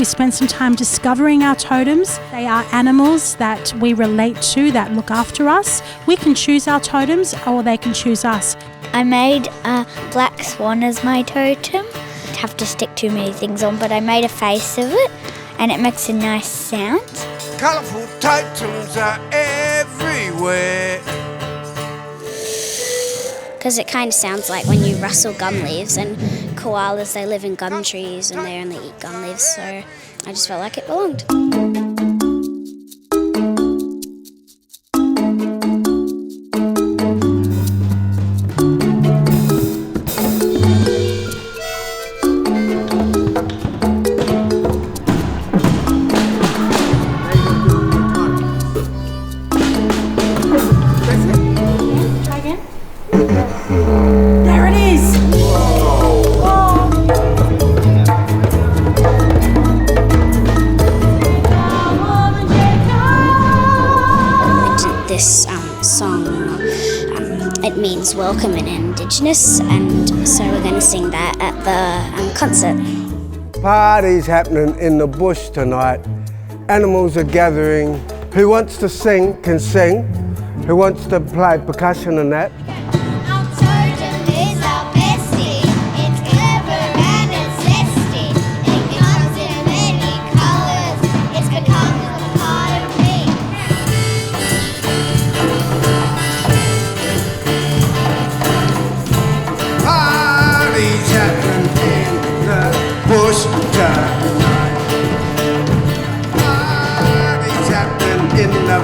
we spent some time discovering our totems. They are animals that we relate to, that look after us. We can choose our totems or they can choose us. I made a black swan as my totem. I'd have to stick too many things on, but I made a face of it and it makes a nice sound. Colourful totems are everywhere. Because it kind of sounds like when you rustle gum leaves, and koalas, they live in gum trees and they only eat gum leaves, so I just felt like it belonged. There it is! This song, it means welcome in Indigenous, and so we're going to sing that at the concert. Party's happening in the bush tonight. Animals are gathering. Who wants to sing can sing. Who wants to play percussion and that? Our totem is our bestie. It's clever and it's zesty. It comes in many colours. It's become a part of me. Party's happening in the bush tonight. Party's happening in the